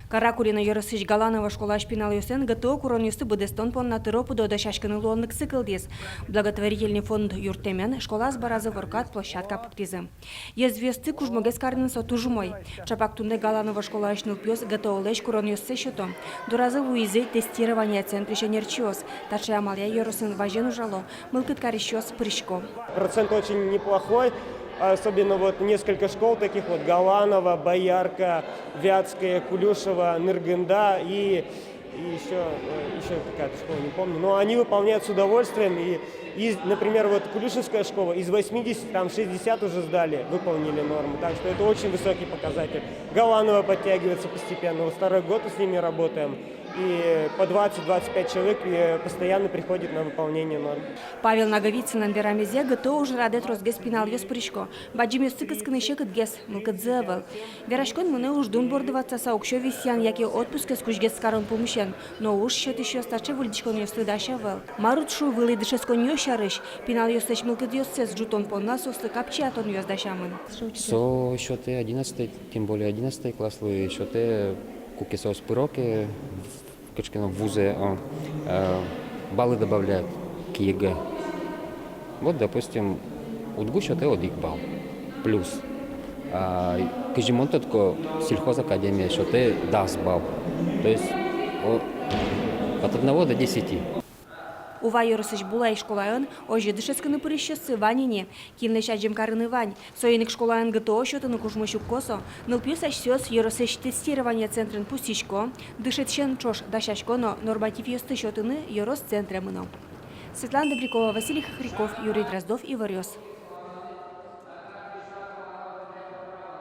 Каракурина Йоросыч Галанова школа шпинал юсен ГТО куронюсты Будестон понна тыропудо да шашканы луоннык сыкылдес. Благотворительный фонд юртемен школа сбаразы воркат площадка пуктизы. Езвесты кужмогес карнын сотужмой. Чапактунде Галанова школа ишныл пьёс ГТО леш куронюсты счетом. Дуразы уизы тестирование центре шенерчиос. Тачи амалия Йоросын важен ужало. Мылкыт карищёс прыщко. Процент очень неплохой. Особенно вот несколько школ таких вот: Галанова, Боярка, Вятская, Кулюшева, Ныргында и еще какая-то школа, не помню. Но они выполняют с удовольствием. И, например, вот Кулюшевская школа из 80, там 60 уже сдали, выполнили норму. Так что это очень высокий показатель. Галанова подтягивается постепенно. Вот второй год с ними работаем. И по 20-25 человек постоянно приходит на выполнение норм. Павел Наговицын Андерамезе ГТО уже радет розгес пинал ёс прыщко. Баджимёс цыкысканы шекыт гес, мылкыт зэвэл. Верашкон мыны уж дун бордываться саукшо висян, яки отпуск скушгес скарон помещен. Но уж счет еще стаче выльдичкон ёсты дашавэл. Марут шу вылы дышескон ёшарыш. Пинал ёстыч мылкыт ёсцес джутон понна сослы капчатон ёс дашамын. Со счеты 11, тем более 11 класс, счеты кукисос пыроки в вузе баллы добавляют к ЕГЭ. Вот, допустим, у двух счетов один балл плюс. Каждому только сельхозакадемия счеты даст балл. То есть от 1 до 10. Ува Йоросыч Булай школайын, ожи дышесканы пырыщысы ванине, килнеш аджемкарыны вань, соиник школайын ГТО счетыны кужмыщук косо, нылпюс ашсёс Йоросыч тестирование центрын пустичко, дышетшен чош дашашконо норматив ёсты счетыны Йорос центремыно. Светлана Добрякова, Василий Хохряков, Юрий Дроздов и Варёс.